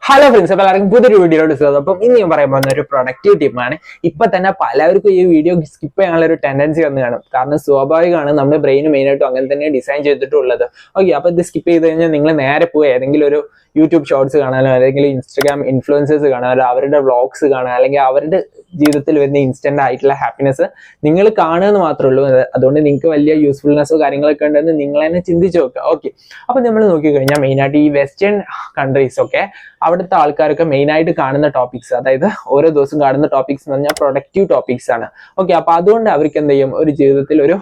Hello friends, അപ്പോൾ എല്ലാവർക്കും പുതിയൊരു വീഡിയോയോട് സ്വാഗതം. അപ്പം ഇന്ന് ഞാൻ പറയാൻ പോകുന്ന ഒരു പ്രൊഡക്റ്റീവ് ടിപ്പാണ്. ഇപ്പൊ തന്നെ പലർക്കും ഈ വീഡിയോ സ്കിപ്പ് ചെയ്യാനുള്ള ഒരു ടെൻഡൻസി വന്ന് കാണും. കാരണം സ്വാഭാവികമാണ്, നമ്മുടെ ബ്രെയിൻ മെയിനായിട്ടും അങ്ങനെ തന്നെ ഡിസൈൻ ചെയ്തിട്ടുള്ളത്. ഓക്കെ, അപ്പൊ ഇത് സ്കിപ്പ് ചെയ്ത് കഴിഞ്ഞാൽ നിങ്ങൾ നേരെ പോയി ഏതെങ്കിലും ഒരു യൂട്യൂബ് ഷോർട്സ് കാണാനോ അല്ലെങ്കിൽ ഇൻസ്റ്റാഗ്രാം ഇൻഫ്ലുവൻസേഴ്സ് കാണാനോ അവരുടെ വ്ളോഗ്സ് കാണാനോ അല്ലെങ്കിൽ അവരുടെ ജീവിതത്തിൽ വരുന്ന ഇൻസ്റ്റന്റ് ആയിട്ടുള്ള ഹാപ്പിനെസ് നിങ്ങൾ കാണുമെന്ന് മാത്രമേ ഉള്ളൂ. അതുകൊണ്ട് നിങ്ങൾക്ക് വലിയ യൂസ്ഫുൾനെസ്സോ കാര്യങ്ങളൊക്കെ ഉണ്ടെന്ന് നിങ്ങൾ തന്നെ ചിന്തിച്ചു നോക്കുക. ഓക്കെ, അപ്പൊ നമ്മൾ നോക്കിക്കഴിഞ്ഞാൽ മെയിനായിട്ട് ഈ വെസ്റ്റേൺ കൺട്രീസ് ഒക്കെ അവിടുത്തെ ആൾക്കാരൊക്കെ മെയിനായിട്ട് കാണുന്ന ടോപ്പിക്സ്, അതായത് ഓരോ ദിവസം കാണുന്ന ടോപ്പിക്സ് എന്ന് പറഞ്ഞാൽ പ്രൊഡക്റ്റീവ് ടോപ്പിക്സ് ആണ്. ഓക്കെ, അപ്പൊ അതുകൊണ്ട് അവർക്ക് എന്ത് ചെയ്യും, ഒരു ജീവിതത്തിൽ ഒരു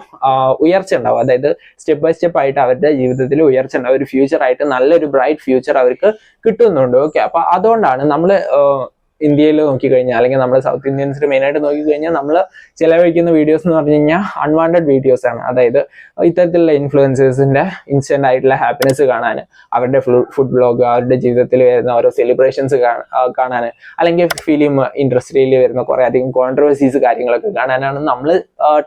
ഉയർച്ച ഉണ്ടാവും. അതായത് സ്റ്റെപ്പ് ബൈ സ്റ്റെപ്പ് ആയിട്ട് അവരുടെ ജീവിതത്തിൽ ഉയർച്ച ഉണ്ടാവും. ഒരു ഫ്യൂച്ചർ ആയിട്ട് നല്ലൊരു ബ്രൈറ്റ് ഫ്യൂച്ചർ അവർക്ക് കിട്ടുന്നുണ്ട്. ഓക്കെ, അപ്പൊ അതുകൊണ്ടാണ് നമ്മൾ ഇന്ത്യയിൽ നോക്കിക്കഴിഞ്ഞാൽ അല്ലെങ്കിൽ നമ്മുടെ സൗത്ത് ഇന്ത്യൻസിൽ മെയിനായിട്ട് നോക്കിക്കഴിഞ്ഞാൽ നമ്മൾ ചിലവഴിക്കുന്ന വീഡിയോസ് എന്ന് പറഞ്ഞു കഴിഞ്ഞാൽ അൺവാണ്ടഡ് വീഡിയോസ് ആണ്. അതായത് ഇത്തരത്തിലുള്ള ഇൻഫ്ലുവൻസേഴ്സിന്റെ ഇൻസ്റ്റന്റ് ആയിട്ടുള്ള ഹാപ്പിനെസ് കാണാൻ, അവരുടെ ഫുഡ് വ്ലോഗ്, അവരുടെ ജീവിതത്തിൽ വരുന്ന ഓരോ സെലിബ്രേഷൻസ് കാണാൻ, അല്ലെങ്കിൽ ഫിലിം ഇൻഡസ്ട്രിയിൽ വരുന്ന കുറെ അധികം കോൺട്രവേഴ്സീസ് കാര്യങ്ങളൊക്കെ കാണാനാണ് നമ്മൾ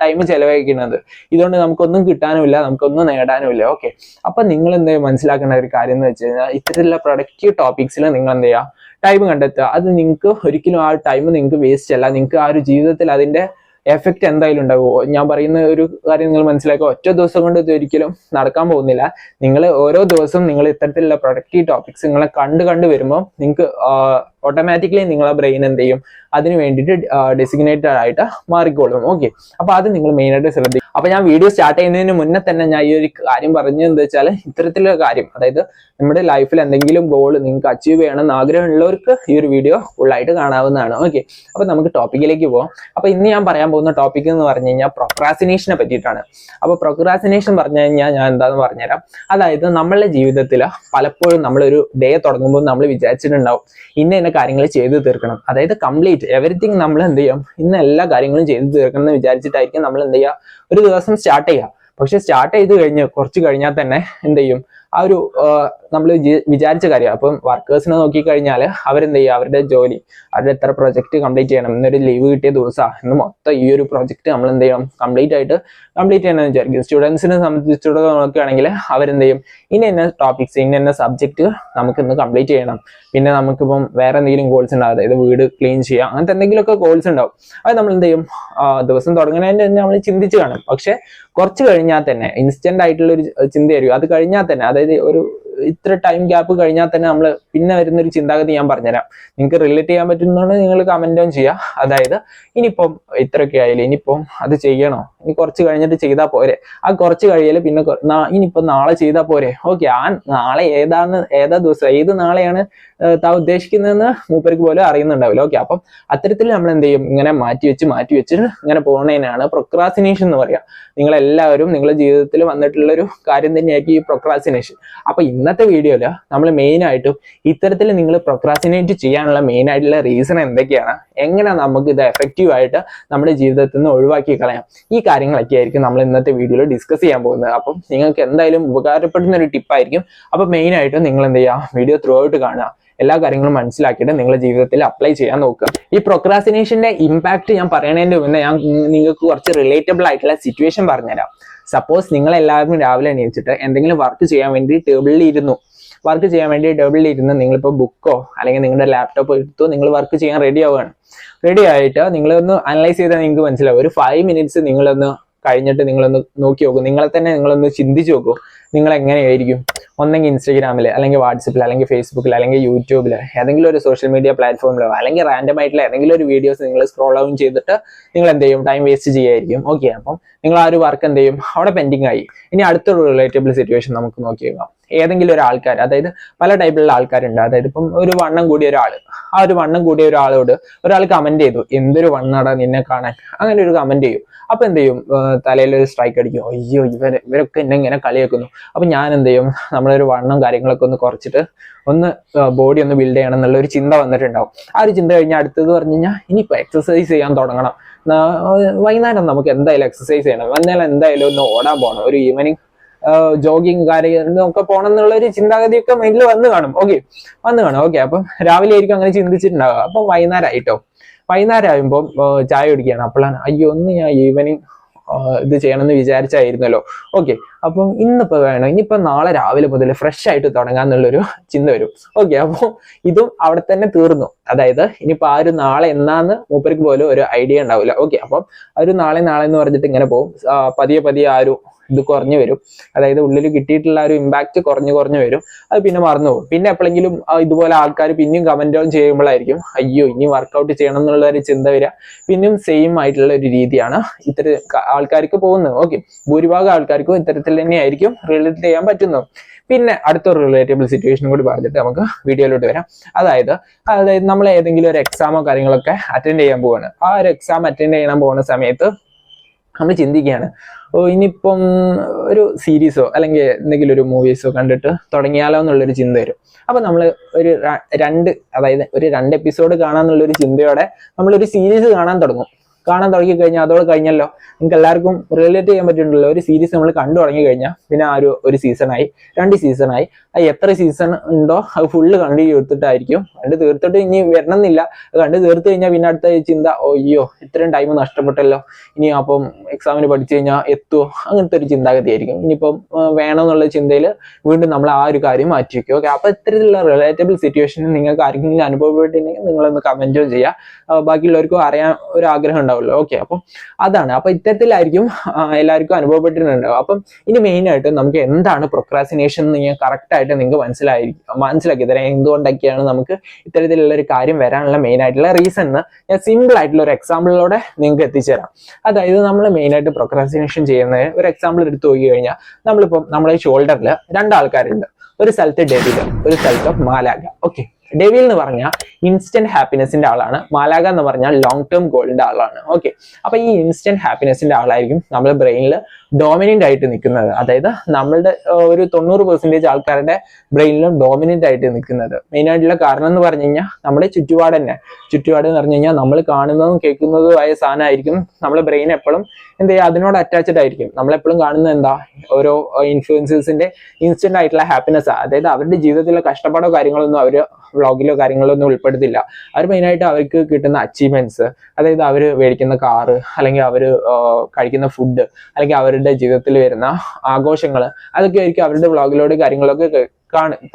ടൈം ചെലവഴിക്കുന്നത്. ഇതുകൊണ്ട് നമുക്കൊന്നും കിട്ടാനുമില്ല, നമുക്കൊന്നും നേടാനുമില്ല. ഓക്കെ, അപ്പൊ നിങ്ങൾ എന്ത് മനസ്സിലാക്കേണ്ട ഒരു കാര്യം എന്ന് വെച്ച് കഴിഞ്ഞാൽ ഇത്തരത്തിലുള്ള പ്രൊഡക്റ്റീവ് ടോപ്പിക്സിൽ നിങ്ങൾ എന്ത് ചെയ്യുക, ടൈം കണ്ടെത്തുക. അത് നിങ്ങൾക്ക് ഒരിക്കലും ആ ടൈം നിങ്ങൾക്ക് വേസ്റ്റ് അല്ല. നിങ്ങൾക്ക് ആ ഒരു ജീവിതത്തിൽ അതിന്റെ എഫക്റ്റ് എന്തായാലും ഉണ്ടാവുമോ. ഞാൻ പറയുന്ന ഒരു കാര്യം നിങ്ങൾ മനസ്സിലാക്കുക, ഒറ്റ ദിവസം കൊണ്ട് ഇത് ഒരിക്കലും നടക്കാൻ പോകുന്നില്ല. നിങ്ങൾ ഓരോ ദിവസവും നിങ്ങൾ ഇത്തരത്തിലുള്ള പ്രൊഡക്റ്റീവ് ടോപ്പിക്സ് നിങ്ങളെ കണ്ട് വരുമ്പോൾ നിങ്ങൾക്ക് ഓട്ടോമാറ്റിക്കലി നിങ്ങളെ ബ്രെയിൻ എന്ത് ചെയ്യും, അതിന് വേണ്ടിയിട്ട് ഡെസിഗ്നേറ്റഡ് ആയിട്ട് മാറിക്കോളും. ഓക്കെ, അപ്പൊ അത് നിങ്ങൾ മെയിനായിട്ട് ശ്രദ്ധിക്കും. അപ്പൊ ഞാൻ വീഡിയോ സ്റ്റാർട്ട് ചെയ്യുന്നതിന് മുന്നേ തന്നെ ഞാൻ ഈ ഒരു കാര്യം പറഞ്ഞത് എന്താ വെച്ചാൽ, ഇത്തരത്തിലുള്ള കാര്യം, അതായത് നമ്മുടെ ലൈഫിൽ എന്തെങ്കിലും ഗോൾ നിങ്ങൾക്ക് അച്ചീവ് ചെയ്യണമെന്ന് ആഗ്രഹമുള്ളവർക്ക് ഈ ഒരു വീഡിയോ ഫുള്ളായിട്ട് കാണാവുന്നതാണ്. ഓക്കെ, അപ്പൊ നമുക്ക് ടോപ്പിക്കിലേക്ക് പോകാം. അപ്പൊ ഇന്ന് ഞാൻ പറയാൻ പോകുന്ന ടോപ്പിക് എന്ന് പറഞ്ഞു കഴിഞ്ഞാൽ പ്രൊക്രാസിനേഷനെ പറ്റിയിട്ടാണ്. അപ്പൊ പ്രൊക്രാസിനേഷൻ പറഞ്ഞു കഴിഞ്ഞാൽ ഞാൻ എന്താന്ന് പറഞ്ഞുതരാം. അതായത് നമ്മളുടെ ജീവിതത്തിൽ പലപ്പോഴും നമ്മളൊരു ഡേ തുടങ്ങുമ്പോൾ നമ്മൾ വിചാരിച്ചിട്ടുണ്ടാവും ഇന്ന കാര്യങ്ങൾ ചെയ്തു തീർക്കണം, അതായത് കംപ്ലീറ്റ് എവറിത്തിങ് നമ്മൾ എന്ത് ചെയ്യും, ഇന്ന് എല്ലാ കാര്യങ്ങളും ചെയ്തു തീർക്കണം എന്ന് വിചാരിച്ചിട്ടായിരിക്കും നമ്മൾ എന്ത് ചെയ്യുക, ഒരു ദിവസം സ്റ്റാർട്ട് ചെയ്യുക. പക്ഷെ സ്റ്റാർട്ട് ചെയ്ത് കഴിഞ്ഞ് കുറച്ച് കഴിഞ്ഞാൽ തന്നെ എന്ത് ചെയ്യും, ആ ഒരു നമ്മൾ വിചാരിച്ച കാര്യം, അപ്പം വർക്കേഴ്സിനെ നോക്കിക്കഴിഞ്ഞാൽ അവരെന്ത് ചെയ്യുക, അവരുടെ ജോലി, അവരുടെ എത്ര പ്രൊജക്ട് കംപ്ലീറ്റ് ചെയ്യണം, ഇന്നൊരു ലീവ് കിട്ടിയ ദിവസമാണ്, ഇന്ന് മൊത്തം ഈ ഒരു പ്രൊജക്ട് നമ്മൾ എന്ത് ചെയ്യണം, കംപ്ലീറ്റ് ചെയ്യണമെന്ന് വിചാരിക്കും. സ്റ്റുഡൻസിനെ സംബന്ധിച്ചിടത്തോളം നോക്കുകയാണെങ്കിൽ അവരെന്ത് ചെയ്യും, ഇന്ന ടോപ്പിക്സ്, ഇന്ന സബ്ജക്ട് നമുക്ക് ഇന്ന് കംപ്ലീറ്റ് ചെയ്യണം. പിന്നെ നമുക്കിപ്പം വേറെ എന്തെങ്കിലും ഗോൾസ് ഉണ്ടാവും, അതായത് വീട് ക്ലീൻ ചെയ്യുക, അങ്ങനത്തെ എന്തെങ്കിലുമൊക്കെ ഗോൾസ് ഉണ്ടാവും. അത് നമ്മൾ എന്ത് ചെയ്യും, ദിവസം തുടങ്ങുന്നതിന് തന്നെ നമ്മൾ ചിന്തിച്ച് കാണും. പക്ഷെ കുറച്ച് കഴിഞ്ഞാൽ തന്നെ ഇൻസ്റ്റന്റ് ആയിട്ടുള്ള ഒരു ചിന്തയായിരിക്കും. അത് കഴിഞ്ഞാൽ തന്നെ, അതായത് ഒരു ഇത്ര ടൈം ഗ്യാപ്പ് കഴിഞ്ഞാൽ തന്നെ നമ്മൾ പിന്നെ വരുന്നൊരു ചിന്താഗതി ഞാൻ പറഞ്ഞുതരാം. നിങ്ങൾക്ക് റിലേറ്റ് ചെയ്യാൻ പറ്റുന്നതുകൊണ്ട് നിങ്ങൾ കമന്റും ചെയ്യുക. അതായത് ഇനിയിപ്പം ഇത്രയൊക്കെ ആയാലും ഇനിയിപ്പം അത് ചെയ്യണോ, ഇനി കുറച്ച് കഴിഞ്ഞിട്ട് ചെയ്താൽ പോരെ, ആ കുറച്ച് കഴിയല് പിന്നെ ഇനിയിപ്പം നാളെ ചെയ്താൽ പോരെ. ഓക്കെ, ആ നാളെ ഏതാ ദിവസം, ഏത് നാളെയാണ് താൻ ഉദ്ദേശിക്കുന്നതെന്ന് മൂപ്പർക്ക് പോലും അറിയുന്നുണ്ടാവില്ല. ഓക്കെ, അപ്പം അത്തരത്തിൽ നമ്മൾ എന്ത് ചെയ്യും, ഇങ്ങനെ മാറ്റി വെച്ച് ഇങ്ങനെ പോകുന്നതിനാണ് പ്രൊക്രാസിനേഷൻ എന്ന് പറയുക. നിങ്ങളെല്ലാവരും നിങ്ങളുടെ ജീവിതത്തിൽ വന്നിട്ടുള്ള ഒരു കാര്യം തന്നെയായിരിക്കും ഈ പ്രൊക്രാസിനേഷൻ. അപ്പൊ ഇന്നത്തെ വീഡിയോയില് നമ്മൾ മെയിൻ ആയിട്ടും ഇത്തരത്തിൽ നിങ്ങൾ പ്രൊക്രാസിനേറ്റ് ചെയ്യാനുള്ള മെയിൻ ആയിട്ടുള്ള റീസൺ എന്തൊക്കെയാണ്, എങ്ങനെ നമുക്ക് ഇത് എഫക്റ്റീവ് ആയിട്ട് നമ്മുടെ ജീവിതത്തിൽ നിന്ന് ഒഴിവാക്കി കളയാം, ഈ കാര്യങ്ങളൊക്കെ ആയിരിക്കും നമ്മൾ ഇന്നത്തെ വീഡിയോയിൽ ഡിസ്കസ് ചെയ്യാൻ പോകുന്നത്. അപ്പം നിങ്ങൾക്ക് എന്തായാലും ഉപകാരപ്പെടുന്ന ഒരു ടിപ്പായിരിക്കും. അപ്പൊ മെയിൻ ആയിട്ടും നിങ്ങൾ എന്ത് ചെയ്യുക, വീഡിയോ ത്രൂ ഔട്ട് കാണുക, എല്ലാ കാര്യങ്ങളും മനസ്സിലാക്കിയിട്ട് നിങ്ങളുടെ ജീവിതത്തിൽ അപ്ലൈ ചെയ്യാൻ നോക്കുക. ഈ പ്രൊക്രാസിനേഷന്റെ ഇമ്പാക്ട് ഞാൻ പറയുന്നതിന് മുന്നേ ഞാൻ നിങ്ങൾക്ക് കുറച്ച് റിലേറ്റബിൾ ആയിട്ടുള്ള സിറ്റുവേഷൻ പറഞ്ഞുതരാം. സപ്പോസ് നിങ്ങൾ എല്ലാവരും രാവിലെ എണീച്ചിട്ട് എന്തെങ്കിലും വർക്ക് ചെയ്യാൻ വേണ്ടി ടേബിളിൽ ഇരുന്ന് നിങ്ങളിപ്പോൾ ബുക്കോ അല്ലെങ്കിൽ നിങ്ങളുടെ ലാപ്ടോപ്പോ എടുത്തോ നിങ്ങൾ വർക്ക് ചെയ്യാൻ റെഡി ആയിട്ട് നിങ്ങളൊന്ന് അനലൈസ് ചെയ്താൽ നിങ്ങൾക്ക് മനസ്സിലാവും. ഒരു 5 മിനിറ്റ്സ് നിങ്ങളൊന്ന് കഴിഞ്ഞിട്ട് നിങ്ങളൊന്ന് നോക്കി നോക്കൂ, നിങ്ങളൊന്ന് ചിന്തിച്ചു നോക്കൂ, നിങ്ങൾ എങ്ങനെയായിരിക്കും. ഒന്നെങ്കിൽ ഇൻസ്റ്റഗ്രാമിൽ, അല്ലെങ്കിൽ വാട്സപ്പിൽ, അല്ലെങ്കിൽ ഫേസ്ബുക്കിൽ, അല്ലെങ്കിൽ യൂട്യൂബിൽ, ഏതെങ്കിലും ഒരു സോഷ്യൽ മീഡിയ പ്ലാറ്റ്ഫോമിലോ, അല്ലെങ്കിൽ റാൻഡം ആയിട്ടുള്ള ഏതെങ്കിലും ഒരു വീഡിയോസ് നിങ്ങൾ സ്ക്രോൾ ഔൺ ചെയ്തിട്ട് നിങ്ങൾ എന്ത് ചെയ്യും, ടൈം വേസ്റ്റ് ചെയ്യായിരിക്കും. ഓക്കെ, അപ്പം നിങ്ങൾ ആ ഒരു വർക്ക് എന്ത് ചെയ്യും, അവിടെ പെൻഡിങ് ആയി. ഇനി അടുത്തൊരു റിലേറ്റബിൾ സിറ്റുവേഷൻ നമുക്ക് നോക്കിയേക്കാം. ഏതെങ്കിലും ഒരു ആൾക്കാർ, അതായത് പല ടൈപ്പിലുള്ള ആൾക്കാരുണ്ട്. അതായത് ഇപ്പം ഒരു വണ്ണം കൂടിയ ഒരാൾ, ആ ഒരു വണ്ണം കൂടിയ ഒരാളോട് ഒരാൾ കമന്റ് ചെയ്തു, എന്തൊരു വണ്ണാടാ നിന്നെ കാണാൻ, അങ്ങനെ ഒരു കമന്റ് ചെയ്യും. അപ്പൊ എന്ത് ചെയ്യും, തലയിൽ ഒരു സ്ട്രൈക്ക് അടിക്കും, അയ്യോ ഇവരൊക്കെ എന്നെ ഇങ്ങനെ കളിയാക്കുന്നു. അപ്പൊ ഞാൻ എന്ത് ചെയ്യും, നമ്മളൊരു വണ്ണം കാര്യങ്ങളൊക്കെ ഒന്ന് കുറച്ചിട്ട് ബോഡി ഒന്ന് ബിൽഡ് ചെയ്യണം എന്നുള്ള ഒരു ചിന്ത വന്നിട്ടുണ്ടാവും. ആ ഒരു ചിന്ത കഴിഞ്ഞാൽ അടുത്തത് പറഞ്ഞു കഴിഞ്ഞാൽ ഇനിയിപ്പോ എക്സസൈസ് ചെയ്യാൻ തുടങ്ങണം. വൈകുന്നേരം നമുക്ക് എന്തായാലും എക്സസൈസ് ചെയ്യണം, വൈകുന്നേരം എന്തായാലും ഒന്ന് ഓടാൻ പോകണം, ഒരു ഈവനിങ് ജോഗിങ് കാര്യങ്ങളൊക്കെ പോകണം എന്നുള്ള ഒരു ചിന്താഗതിയൊക്കെ മൈൻഡിൽ വന്നു കാണും. ഓക്കെ, അപ്പം രാവിലെ ആയിരിക്കും അങ്ങനെ ചിന്തിച്ചിട്ടുണ്ടാവുക. അപ്പം വൈകുന്നേരം ആകുമ്പോൾ ചായ കുടിക്കുകയാണ്. അപ്പോഴാണ് അയ്യോ ഒന്ന് ഞാൻ ഈവനിങ് ഇത് ചെയ്യണമെന്ന് വിചാരിച്ചായിരുന്നല്ലോ. ഓക്കെ, അപ്പം ഇന്നിപ്പോൾ വേണം, ഇനിയിപ്പോൾ നാളെ രാവിലെ മുതൽ ഫ്രഷ് ആയിട്ട് തുടങ്ങാന്നുള്ളൊരു ചിന്ത വരും. ഓക്കെ, അപ്പോൾ ഇതും അവിടെ തന്നെ തീർന്നു. അതായത് ഇനിയിപ്പോൾ ആ ഒരു നാളെ എന്നാന്ന് മൂപ്പർക്ക് പോലും ഒരു ഐഡിയ ഉണ്ടാവില്ല. ഓക്കെ, അപ്പം ആ ഒരു നാളെ എന്ന് പറഞ്ഞിട്ട് ഇങ്ങനെ പോകും. പതിയെ ആ ഒരു ഇത് കുറഞ്ഞു വരും. അതായത് ഉള്ളിൽ കിട്ടിയിട്ടുള്ള ഒരു ഇമ്പാക്ട് കുറഞ്ഞു വരും. അത് പിന്നെ മറന്നു പോകും. പിന്നെ എപ്പോഴെങ്കിലും ഇതുപോലെ ആൾക്കാർ പിന്നെയും കമന്റ് ചെയ്യുമ്പോഴായിരിക്കും അയ്യോ ഇനി വർക്കൗട്ട് ചെയ്യണം എന്നുള്ള ഒരു ചിന്ത വരിക. പിന്നെയും സെയിം ആയിട്ടുള്ള ഒരു രീതിയാണ് ഇത്തരം ആൾക്കാർക്ക് പോകുന്നത്. ഓക്കെ, ഭൂരിഭാഗം ആൾക്കാർക്കും ഇത്തരത്തിൽ തന്നെയായിരിക്കും റിലേറ്റ് ചെയ്യാൻ പറ്റുന്നത്. പിന്നെ അടുത്തൊരു റിലേറ്റബിൾ സിറ്റുവേഷൻ കൂടി പറഞ്ഞിട്ട് നമുക്ക് വീഡിയോയിലോട്ട് വരാം. അതായത് നമ്മൾ ഏതെങ്കിലും ഒരു എക്സാമോ കാര്യങ്ങളൊക്കെ അറ്റൻഡ് ചെയ്യാൻ പോവാണ്. ആ ഒരു എക്സാം അറ്റൻഡ് ചെയ്യാൻ പോകുന്ന സമയത്ത് നമ്മൾ ചിന്തിക്കുകയാണ്, ഇനിയിപ്പം ഒരു സീരീസോ അല്ലെങ്കിൽ എന്തെങ്കിലും ഒരു മൂവീസോ കണ്ടിട്ട് തുടങ്ങിയാലോ എന്നുള്ളൊരു ചിന്ത വരും. അപ്പൊ നമ്മൾ ഒരു രണ്ട് എപ്പിസോഡ് കാണാന്നുള്ളൊരു ചിന്തയോടെ നമ്മളൊരു സീരീസ് കാണാൻ തുടങ്ങി കഴിഞ്ഞാൽ അതോടെ കഴിഞ്ഞല്ലോ. നിങ്ങൾക്ക് എല്ലാവർക്കും റിലേറ്റ് ചെയ്യാൻ പറ്റുന്നുണ്ടല്ലോ. ഒരു സീരീസ് നമ്മൾ കണ്ടു തുടങ്ങി കഴിഞ്ഞാൽ പിന്നെ ആ ഒരു സീസണായി, 2 സീസണായി. അത് എത്ര സീസൺ ഉണ്ടോ അത് ഫുള്ള് കണ്ടു തീർത്തിട്ടായിരിക്കും. കണ്ടു തീർത്തിട്ട് ഇനി വരണമെന്നില്ല. കണ്ടു തീർത്ത് കഴിഞ്ഞാൽ പിന്നെ അടുത്ത ചിന്ത അയ്യോ ഇത്രയും ടൈം നഷ്ടപ്പെട്ടല്ലോ, ഇനി അപ്പം എക്സാമിന് പഠിച്ചു കഴിഞ്ഞാൽ എത്തുമോ, അങ്ങനത്തെ ഒരു ചിന്താഗതി ആയിരിക്കും. ഇനിയിപ്പം വേണമെന്നുള്ള ചിന്തയിൽ വീണ്ടും നമ്മൾ ആ ഒരു കാര്യം മാറ്റി വയ്ക്കും. ഓക്കെ, അപ്പൊ ഇത്തരത്തിലുള്ള റിലേറ്റബിൾ സിറ്റുവേഷൻ നിങ്ങൾക്ക് ആർക്കെങ്കിലും അനുഭവപ്പെട്ടിട്ടുണ്ടെങ്കിൽ നിങ്ങളൊന്ന് കമന്റ് ചെയ്യുക. ബാക്കിയുള്ളവർക്കും അറിയാൻ ഒരു ആഗ്രഹം ഉണ്ടാവുമല്ലോ. ഓക്കെ, അപ്പം അതാണ്. അപ്പൊ ഇത്തരത്തിലായിരിക്കും എല്ലാവർക്കും അനുഭവപ്പെട്ടിട്ടുണ്ടാവും. അപ്പം ഇനി മെയിൻ ആയിട്ട് നമുക്ക് എന്താണ് പ്രൊക്രാസിനേഷൻ എന്ന് ഞാൻ കറക്റ്റ് ആയിട്ട് നിങ്ങൾക്ക് മനസ്സിലാക്കി തരാം. എന്തുകൊണ്ടൊക്കെയാണ് നമുക്ക് ഇത്തരത്തിലുള്ള ഒരു കാര്യം വരാനുള്ള മെയിൻ ആയിട്ടുള്ള റീസൺ എന്ന് ഞാൻ സിമ്പിൾ ആയിട്ടുള്ള ഒരു എക്സാമ്പിളിലൂടെ നിങ്ങൾക്ക് എത്തിച്ചേരാം. അതായത് നമ്മൾ മെയിൻ ആയിട്ട് പ്രൊക്രാസിനേഷൻ ചെയ്യുന്നത് ഒരു എക്സാമ്പിൾ എടുത്ത് നോക്കി കഴിഞ്ഞാൽ നമ്മളിപ്പം നമ്മളെ ഷോൾഡറിൽ 2 ആൾക്കാരുണ്ട്. ഒരു സ്ഥലത്ത് ഡെവിൽ, ഒരു സ്ഥലത്ത് മാലാഖ. ഓക്കെ, ഡെവിൽ എന്ന് പറഞ്ഞാൽ ഇൻസ്റ്റന്റ് ഹാപ്പിനെസിന്റെ ആളാണ്. മാലാഖ എന്ന് പറഞ്ഞാൽ ലോങ് ടേം ഗോളിന്റെ ആളാണ്. ഓക്കെ, അപ്പൊ ഈ ഇൻസ്റ്റന്റ് ഹാപ്പിനെസിന്റെ ആളായിരിക്കും നമ്മുടെ ബ്രെയിനിൽ ഡോമിനന്റ് ആയിട്ട് നിൽക്കുന്നത്. അതായത് നമ്മളുടെ ഒരു 90% ആൾക്കാരുടെ ബ്രെയിനിലും ഡോമിനന്റ് ആയിട്ട് നിൽക്കുന്നത്. മെയിൻ ആയിട്ടുള്ള കാരണം എന്ന് പറഞ്ഞു കഴിഞ്ഞാൽ നമ്മുടെ ചുറ്റുപാട് എന്ന് പറഞ്ഞു കഴിഞ്ഞാൽ നമ്മൾ കാണുന്നതും കേൾക്കുന്നതും ആയ സാധനമായിരിക്കും നമ്മുടെ ബ്രെയിൻ എപ്പോഴും എന്ത് ചെയ്യുക, അതിനോട് അറ്റാച്ച്ഡ് ആയിരിക്കും. നമ്മളെപ്പോഴും കാണുന്നത് എന്താ, ഓരോ ഇൻഫ്ലുവൻസേഴ്സിന്റെ ഇൻസ്റ്റന്റ് ആയിട്ടുള്ള ഹാപ്പിനെസ്. അതായത് അവരുടെ ജീവിതത്തിലെ കഷ്ടപ്പാടോ കാര്യങ്ങളൊന്നും അവർ വ്ളോഗിലോ കാര്യങ്ങളോ ഒന്നും ഉൾപ്പെടുത്തില്ല. അവർ മെയിനായിട്ട് അവർക്ക് കിട്ടുന്ന അച്ചീവ്മെന്റ്സ്, അതായത് അവർ മേടിക്കുന്ന കാറ്, അല്ലെങ്കിൽ അവർ കഴിക്കുന്ന ഫുഡ്, അല്ലെങ്കിൽ അവരുടെ ജീവിതത്തിൽ വരുന്ന ആഘോഷങ്ങൾ, അതൊക്കെ ആയിരിക്കും അവരുടെ വ്ളോഗിലോട് കാര്യങ്ങളൊക്കെ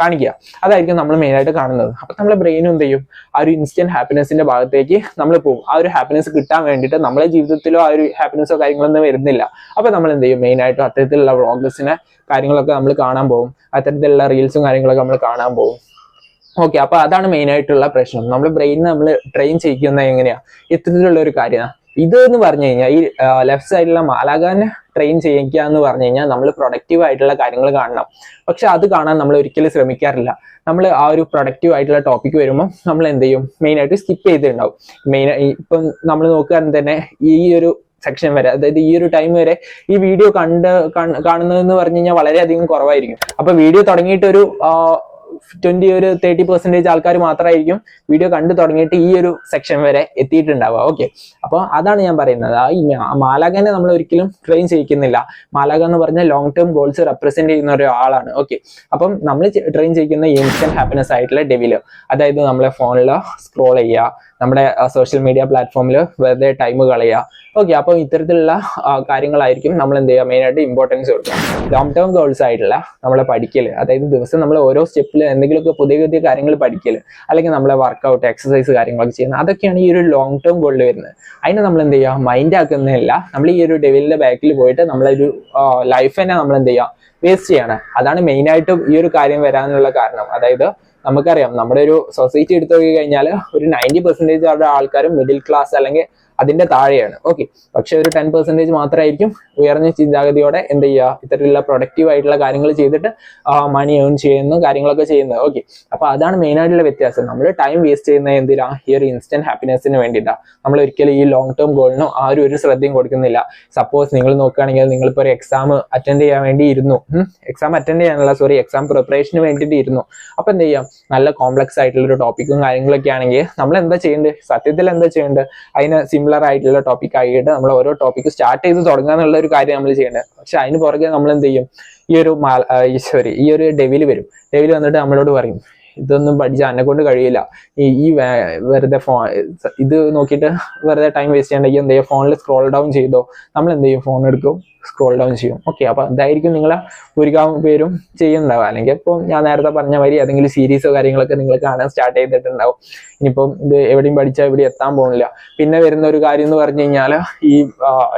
കാണിക്കുക. അതായിരിക്കും നമ്മൾ മെയിനായിട്ട് കാണുന്നത്. അപ്പൊ നമ്മളെ ബ്രെയിനും എന്ത് ചെയ്യും, ആ ഒരു ഇൻസ്റ്റന്റ് ഹാപ്പിനെസിന്റെ ഭാഗത്തേക്ക് നമ്മൾ പോകും. ആ ഒരു ഹാപ്പിനെസ് കിട്ടാൻ വേണ്ടിയിട്ട് നമ്മളെ ജീവിതത്തിലോ ആ ഒരു ഹാപ്പിനെസ്സോ കാര്യങ്ങളൊന്നും വരുന്നില്ല. അപ്പൊ നമ്മൾ എന്ത് ചെയ്യും, മെയിനായിട്ടും അത്തരത്തിലുള്ള വ്ളോഗ്സിനെ കാര്യങ്ങളൊക്കെ നമ്മൾ കാണാൻ പോകും. അത്തരത്തിലുള്ള റീൽസും കാര്യങ്ങളൊക്കെ നമ്മൾ കാണാൻ പോകും. ഓക്കെ, അപ്പൊ അതാണ് മെയിൻ ആയിട്ടുള്ള പ്രശ്നം. നമ്മുടെ ബ്രെയിനിനെ നമ്മൾ ട്രെയിൻ ചെയ്യിക്കുന്നത് എങ്ങനെയാ, ഇത്തരത്തിലുള്ള ഒരു കാര്യമാണ് ഇത് എന്ന് പറഞ്ഞു കഴിഞ്ഞാൽ. ഈ ലെഫ്റ്റ് സൈഡിലുള്ള മാലാഖാനെ ട്രെയിൻ ചെയ്യിക്കുക എന്ന് പറഞ്ഞു കഴിഞ്ഞാൽ നമ്മൾ പ്രൊഡക്റ്റീവ് ആയിട്ടുള്ള കാര്യങ്ങൾ കാണണം. പക്ഷെ അത് കാണാൻ നമ്മൾ ഒരിക്കലും ശ്രമിക്കാറില്ല. നമ്മൾ ആ ഒരു പ്രൊഡക്റ്റീവ് ആയിട്ടുള്ള ടോപ്പിക് വരുമ്പോൾ നമ്മൾ എന്ത് ചെയ്യും, മെയിനായിട്ട് സ്കിപ്പ് ചെയ്തിട്ടുണ്ടാവും. ഇപ്പം നമ്മൾ നോക്കുകയാണെങ്കിൽ തന്നെ ഈ ഒരു സെക്ഷൻ വരെ, അതായത് ഈ ഒരു ടൈം വരെ ഈ വീഡിയോ കാണുന്നതെന്ന് പറഞ്ഞു കഴിഞ്ഞാൽ വളരെയധികം കുറവായിരിക്കും. അപ്പൊ വീഡിയോ തുടങ്ങിയിട്ട് ഒരു 30% ആൾക്കാർ മാത്രമായിരിക്കും വീഡിയോ കണ്ടു തുടങ്ങിയിട്ട് ഈ ഒരു സെക്ഷൻ വരെ എത്തിയിട്ടുണ്ടാവുക. ഓക്കെ, അപ്പൊ അതാണ് ഞാൻ പറയുന്നത്. ഈ മാലാഖനെ നമ്മൾ ഒരിക്കലും ട്രെയിൻ ചെയ്യിക്കുന്നില്ല. മാലാഖ എന്ന് പറഞ്ഞാൽ ലോങ് ടേം ഗോൾസ് റെപ്രസെന്റ് ചെയ്യുന്ന ഒരാളാണ്. ഓക്കെ, അപ്പം നമ്മൾ ട്രെയിൻ ചെയ്യിക്കുന്ന ഇൻസ്റ്റന്റ് ഹാപ്പിനെസ് ആയിട്ടുള്ള ഡെവില്, അതായത് നമ്മളെ ഫോണിൽ സ്ക്രോൾ ചെയ്യുക, നമ്മുടെ സോഷ്യൽ മീഡിയ പ്ലാറ്റ്ഫോമിൽ വെറുതെ ടൈം കളയുക. ഓക്കെ, അപ്പോൾ ഇത്തരത്തിലുള്ള കാര്യങ്ങളായിരിക്കും നമ്മൾ എന്ത് ചെയ്യുക, മെയിനായിട്ട് ഇമ്പോർട്ടൻസ് കൊടുക്കുക. ലോങ് ടേം ഗോൾസ് ആയിട്ടുള്ള നമ്മളെ പഠിക്കൽ, അതായത് ദിവസം നമ്മൾ ഓരോ സ്റ്റെപ്പിൽ എന്തെങ്കിലുമൊക്കെ പുതിയ കാര്യങ്ങൾ പഠിക്കൽ, അല്ലെങ്കിൽ നമ്മളെ വർക്കൗട്ട്, എക്സസൈസ് കാര്യങ്ങളൊക്കെ ചെയ്യുന്നത്, അതൊക്കെയാണ് ഈ ഒരു ലോങ് ടേം ഗോളിൽ വരുന്നത്. അതിനെ നമ്മൾ എന്ത് ചെയ്യുക, മൈൻഡ് ആക്കുന്നതല്ല. നമ്മൾ ഈ ഒരു ഡെവിലിന്റെ ബാക്കിൽ പോയിട്ട് നമ്മളൊരു ലൈഫ് തന്നെ നമ്മൾ എന്ത് ചെയ്യുക, വേസ്റ്റ് ചെയ്യണം. അതാണ് മെയിനായിട്ടും ഈ ഒരു കാര്യം വരാനുള്ള കാരണം. അതായത് നമുക്കറിയാം, നമ്മുടെ ഒരു സൊസൈറ്റി എടുത്തു നോക്കി കഴിഞ്ഞാൽ ഒരു 90% അവരുടെ ആൾക്കാരും മിഡിൽ ക്ലാസ് അല്ലെങ്കിൽ അതിന്റെ താഴെയാണ്. ഓക്കെ, പക്ഷെ ഒരു 10% മാത്രമായിരിക്കും ഉയർന്ന ചിന്താഗതിയോടെ എന്ത് ചെയ്യുക, ഇത്തരത്തിലുള്ള പ്രൊഡക്റ്റീവ് ആയിട്ടുള്ള കാര്യങ്ങൾ ചെയ്തിട്ട് മണി ഏൺ ചെയ്യുന്ന കാര്യങ്ങളൊക്കെ ചെയ്യുന്നത്. ഓക്കെ, അപ്പൊ അതാണ് മെയിൻ ആയിട്ടുള്ള വ്യത്യാസം. നമ്മൾ ടൈം വേസ്റ്റ് ചെയ്യുന്നത് എന്തിനാ, ഈ ഒരു ഇൻസ്റ്റന്റ് ഹാപ്പിനെസിന് വേണ്ടിയിട്ടാണ്. നമ്മൾ ഒരിക്കലും ഈ ലോങ് ടേം ഗോളിനോ ആ ഒരു ശ്രദ്ധയും കൊടുക്കുന്നില്ല. സപ്പോസ് നിങ്ങൾ നോക്കുകയാണെങ്കിൽ നിങ്ങളിപ്പോൾ ഒരു എക്സാം അറ്റൻഡ് ചെയ്യാൻ വേണ്ടി ഇരുന്നു, എക്സാം പ്രിപ്പറേഷന് വേണ്ടിയിട്ട് ഇരുന്നു. അപ്പൊ എന്ത് ചെയ്യാം, നല്ല കോംപ്ലക്സ് ആയിട്ടുള്ള ഒരു ടോപ്പിക്കും കാര്യങ്ങളൊക്കെ ആണെങ്കിൽ നമ്മൾ എന്താ ചെയ്യേണ്ടത്, സത്യത്തിൽ എന്താ ചെയ്യേണ്ടത്, അതിന് സിമിലർ ആയിട്ടുള്ള ടോപ്പിക് ആയിട്ട് നമ്മൾ ഓരോ ടോപ്പിക്ക് സ്റ്റാർട്ട് ചെയ്ത് തുടങ്ങുക എന്നുള്ള ഒരു കാര്യം നമ്മൾ ചെയ്യേണ്ടത്. പക്ഷെ അതിന് പുറകെ നമ്മൾ എന്ത് ചെയ്യും, ഈ ഒരു ഡെവിൽ വരും. ഡെവിൽ വന്നിട്ട് നമ്മളോട് പറയും, ഇതൊന്നും പഠിച്ചാൽ എന്നെ കൊണ്ട് കഴിയില്ല, ഈ വെറുതെ ഇത് നോക്കിയിട്ട് വെറുതെ ടൈം വേസ്റ്റ് ചെയ്യണ്ടെങ്കിൽ എന്ത് ചെയ്യുക, ഫോണിൽ സ്ക്രോൾ ഡൗൺ ചെയ്തോ, നമ്മൾ എന്ത് ചെയ്യും, ഫോൺ എടുക്കും, സ്ക്രോൾ ഡൗൺ ചെയ്യും. ഓക്കെ, അപ്പൊ അതായിരിക്കും നിങ്ങളെ ഭൂരിഭാഗം പേരും ചെയ്യുന്നുണ്ടാവുക. അല്ലെങ്കിൽ ഇപ്പം ഞാൻ നേരത്തെ പറഞ്ഞ മാതിരി ഏതെങ്കിലും സീരീസോ കാര്യങ്ങളൊക്കെ നിങ്ങൾ കാണാൻ സ്റ്റാർട്ട് ചെയ്തിട്ടുണ്ടാവും. ഇനിയിപ്പം ഇത് എവിടെയും പഠിച്ചാൽ എവിടെ എത്താൻ പോകുന്നില്ല. പിന്നെ വരുന്ന ഒരു കാര്യം എന്ന് പറഞ്ഞു കഴിഞ്ഞാൽ, ഈ